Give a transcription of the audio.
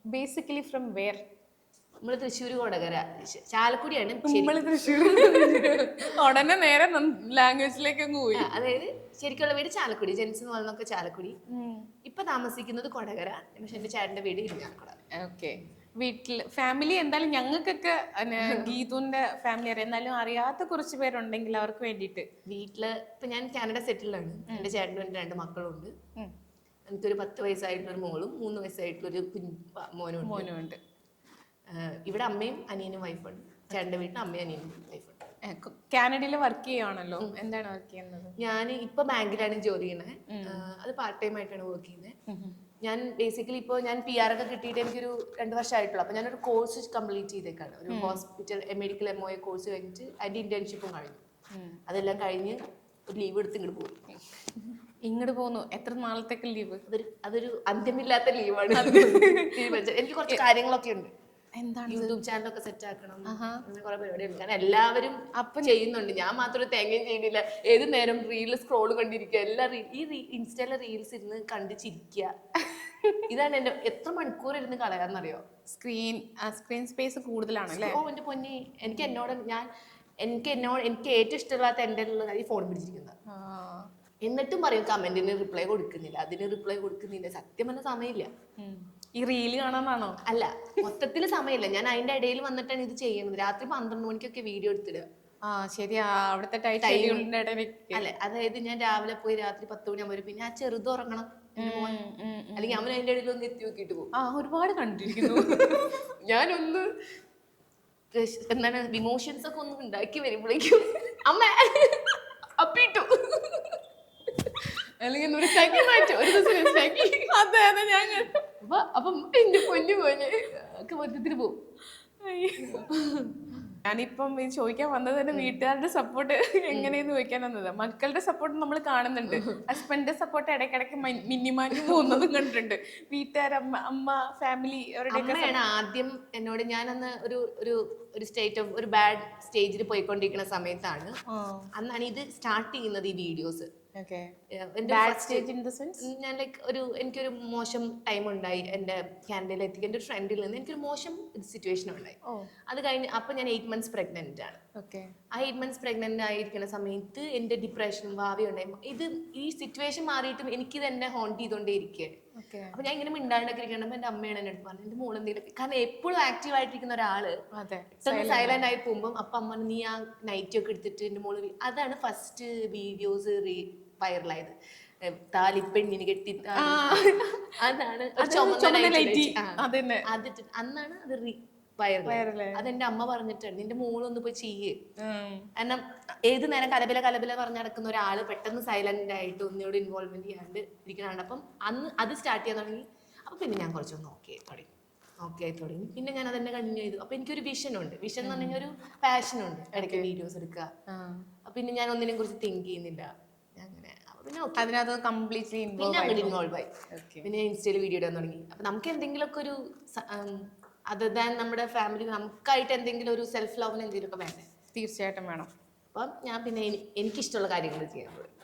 Basically from where? നമ്മള് തൃശ്ശൂർ കൊടകര, ചാലക്കുടിയാണ്. നമ്മള് തൃശ്ശൂർ. ഉടനെ നേരെ ലാംഗ്വേജിലേക്ക് അങ്ങ് പോയി. അതായത് ശരിക്കുള്ള വീട് ചാലക്കുടി, ജെൻസ് എന്ന് പറയുന്നൊക്കെ ചാലക്കുടി. ഇപ്പൊ താമസിക്കുന്നത് കൊടകര. പക്ഷെ എന്റെ ചേട്ടന്റെ വീട് ഇരിഞ്ഞാലക്കുട. ഓക്കെ. വീട്ടില് ഫാമിലി എന്തായാലും ഞങ്ങൾക്കൊക്കെ ഗീതുവിന്റെ ഫാമിലി അറിയാം, എന്നാലും അറിയാത്ത കുറച്ച് പേരുണ്ടെങ്കിൽ അവർക്ക് വേണ്ടിയിട്ട്. വീട്ടില് ഇപ്പൊ ഞാൻ കാനഡ സെറ്റിലാണ്. എന്റെ ചേട്ടനും എന്റെ 2 മക്കളുണ്ട്. എനിക്കൊരു 10 വയസ്സായിട്ടുള്ളൊരു മോളും 3 വയസ്സായിട്ടുള്ളൊരു മോനും ഉണ്ട്. ഇവിടെ അമ്മയും അനിയനും വൈഫുണ്ട്. ചേട്ടന്റെ വീട്ടിൽ അമ്മയും അനിയനും വൈഫുണ്ട്. കാനഡയിൽ വർക്ക് ചെയ്യുകയാണല്ലോ, എന്താണ് വർക്ക് ചെയ്യുന്നത്? ഞാൻ ഇപ്പൊ ബാങ്കിലാണ് ജോലി ചെയ്യുന്നത്. അത് പാർട്ട് ടൈം ആയിട്ടാണ് വർക്ക് ചെയ്യുന്നത്. ഞാൻ ബേസിക്കലി ഇപ്പോൾ ഞാൻ PR ഒക്കെ കിട്ടിയിട്ട് എനിക്കൊരു 2 വർഷമായിട്ടുള്ളൂ. അപ്പോൾ ഞാനൊരു കോഴ്സ് കംപ്ലീറ്റ് ചെയ്തേക്കാണ്. ഒരു ഹോസ്പിറ്റൽ മെഡിക്കൽ MOA കോഴ്സ് കഴിഞ്ഞിട്ട് അതിൻ്റെ ഇന്റേൺഷിപ്പും കഴിഞ്ഞു. അതെല്ലാം കഴിഞ്ഞ് ഒരു ലീവ് എടുത്ത് ഇങ്ങോട്ട് പോകും. ഇങ്ങോട്ട് പോകുന്നു. എത്ര നാളത്തേക്ക് ലീവ്? അതൊരു അന്ത്യമില്ലാത്ത ലീവാണ്. എനിക്ക് കുറച്ച് കാര്യങ്ങളൊക്കെ ഉണ്ട്. എന്താണ്? യൂട്യൂബ് ചാനലൊക്കെ സെറ്റ് ആക്കണം, അങ്ങനെ കുറെ പരിപാടിയുണ്ട്. കാരണം എല്ലാവരും അപ്പം ചെയ്യുന്നുണ്ട്, ഞാൻ മാത്രം തേങ്ങയും ചെയ്യുന്നില്ല. ഏത് നേരം റീൽ സ്ക്രോൾ കണ്ടിരിക്കുക. ഈ ഇൻസ്റ്റയിലെ റീൽസ് ഇരുന്ന് കണ്ട് ചിരിക്കുക. ഇതാണ് എന്റെ എത്ര മണിക്കൂർ ഇരുന്ന് കളയാന്നറിയോ? സ്ക്രീൻ സ്പേസ് കൂടുതലാണ്. ഓ എന്റെ പൊന്നി, എനിക്ക് ഏറ്റവും ഇഷ്ടമില്ലാത്ത എന്റെ ഈ ഫോൺ പിടിച്ചിരിക്കുന്നത്. എന്നിട്ടും പറയും കമന്റിന് റിപ്ലൈ കൊടുക്കുന്നില്ല, അതിന് റിപ്ലൈ കൊടുക്കുന്നില്ല. സത്യം പറഞ്ഞ സമയമില്ല. ഈ റീല് കാണാനാണോ? അല്ല, മൊത്തത്തിൽ സമയമില്ല. ഞാൻ അതിന്റെ ഇടയിൽ വന്നിട്ടാണ് ഇത് ചെയ്യുന്നത്. രാത്രി 12 മണിക്കൊക്കെ വീഡിയോ എടുത്തിടുക. ശരിയാ, അവിടുത്തെ അല്ലെ, അതായത് ഞാൻ രാവിലെ പോയി രാത്രി 10 മണിയാകുമ്പോൾ വരും. പിന്നെ ആ ചെറുത് ഉറങ്ങണം, അല്ലെങ്കിൽ അവൻ അതിന്റെ ഇടയിൽ ഒന്ന് എത്തി നോക്കിയിട്ട് പോകും. ഒരുപാട് കണ്ടിരിക്കുന്നു. ഞാനൊന്ന് എന്താണ് ഇമോഷൻസ് ഒക്കെ ഒന്ന് ഉണ്ടാക്കി വരുമ്പോഴേക്കും അമ്മ അപ്പിട്ടു, അല്ലെങ്കിൽ ഒരു സൈക്കിൾ മാറ്റും, ഒരു ദിവസം സൈക്കിൾ. അതെ അതെ, ഞാൻ അപ്പം എന്റെ പൊന്നു പോലെ ഒക്കെ മൊത്തത്തിൽ പോകും. ഞാനിപ്പം ഇത് ചോദിക്കാൻ വന്നത് തന്നെ വീട്ടുകാരുടെ സപ്പോർട്ട് എങ്ങനെയെന്ന് ചോദിക്കാൻ വന്നത്. മക്കളുടെ സപ്പോർട്ട് നമ്മൾ കാണുന്നുണ്ട്, ഹസ്ബൻഡിന്റെ സപ്പോർട്ട് ഇടയ്ക്കിടയ്ക്ക് മിന്നിമാറ്റി പോകുന്നതും കണ്ടിട്ടുണ്ട്. അമ്മ ഫാമിലി അവരുടെയാണ് ആദ്യം എന്നോട്. ഞാനന്ന് ഒരു സ്റ്റേറ്റ് ഓഫ് ഒരു ബാഡ് സ്റ്റേജിൽ പോയിക്കൊണ്ടിരിക്കുന്ന സമയത്താണ്. അന്നാണ് ഇത് സ്റ്റാർട്ട് ചെയ്യുന്നത്, ഈ വീഡിയോസ്. ഞാൻ എനിക്കൊരു മോശം ടൈം ഉണ്ടായി എന്റെ കാനഡയിൽ എത്തിക്കാൻ. എന്റെ ഒരു ഫ്രണ്ടിൽ നിന്ന് എനിക്കൊരു മോശം സിറ്റുവേഷൻ ഉണ്ടായി. അത് കഴിഞ്ഞ് അപ്പൊ ഞാൻ 8 months പ്രഗ്നന്റ് ആണ്. ആ 8 months പ്രഗ്നന്റ് ആയിരിക്കുന്ന സമയത്ത് എന്റെ ഡിപ്രഷനും ഭാവിയും ഉണ്ടായി. ഈ സിറ്റുവേഷൻ മാറിയിട്ടും എനിക്കിത് എന്നെ ഹോണ്ട് ചെയ്തോണ്ടേ ഇരിക്കുകയാണ്. അപ്പൊ ഞാൻ ഇങ്ങനെ മിണ്ടാണ്ടൊക്കെ ഇരിക്കണം. എന്റെ അമ്മയാണ് എന്നെ അടുത്ത് പറഞ്ഞത്, എന്റെ മോൾ എന്തെങ്കിലും, കാരണം എപ്പോഴും ആക്റ്റീവ് ആയിട്ടിരിക്കുന്ന ഒരാള് സൈലന്റ് ആയി പോകുമ്പോൾ അപ്പൊ അമ്മ നീ ആ നൈറ്റി ഒക്കെ എടുത്തിട്ട് എന്റെ മോള്. അതാണ് ഫസ്റ്റ് വീഡിയോസ് വൈറലായത്. താലിപ്പെണ്ണിന് കെട്ടി, അതാണ് അന്നാണ് അത് വൈറലായത്. അതെന്റെ അമ്മ പറഞ്ഞിട്ടാണ്, നിന്റെ മോളൊന്ന് പോയി ചെയ്യേ. കാരണം ഏത് നേരം കലബില പറഞ്ഞ് നടക്കുന്ന ഒരാള് പെട്ടെന്ന് സൈലന്റ് ആയിട്ട് ഒന്നിനോട് ഇൻവോൾവ്മെന്റ് ചെയ്യാണ്ട് ഇരിക്കണുണ്ട്. അപ്പം അന്ന് അത് സ്റ്റാർട്ട് ചെയ്യാൻ തുടങ്ങി. അപ്പൊ പിന്നെ ഞാൻ കുറച്ചൊന്ന് ഓക്കെ ആയി തുടങ്ങി. പിന്നെ ഞാൻ അതെന്നെ കണ്ടിന്യൂ ചെയ്തു. അപ്പൊ എനിക്കൊരു വിഷൻ എന്ന് പറഞ്ഞാൽ ഒരു പാഷനുണ്ട്. ഇടയ്ക്ക് വീഡിയോസ് എടുക്കുക. പിന്നെ ഞാൻ ഒന്നിനെ കുറിച്ച് തിങ്ക് ചെയ്യുന്നില്ല. അങ്ങനെ അതിനകത്ത് കംപ്ലീറ്റ്ലി ഇൻവോൾവ് ആയി. പിന്നെ ഇൻസ്റ്റയിൽ വീഡിയോ ഇടാൻ തുടങ്ങി. അപ്പൊ നമുക്ക് എന്തെങ്കിലുമൊക്കെ ഒരു അതർ ദാൻ നമ്മുടെ ഫാമിലി, നമുക്കായിട്ട് എന്തെങ്കിലും ഒരു സെൽഫ് ലവിന് എന്തെങ്കിലുമൊക്കെ വേണ്ടേ? തീർച്ചയായിട്ടും വേണം. അപ്പം ഞാൻ പിന്നെ എനിക്കിഷ്ടമുള്ള കാര്യങ്ങൾ ചെയ്യാൻ തുടങ്ങി.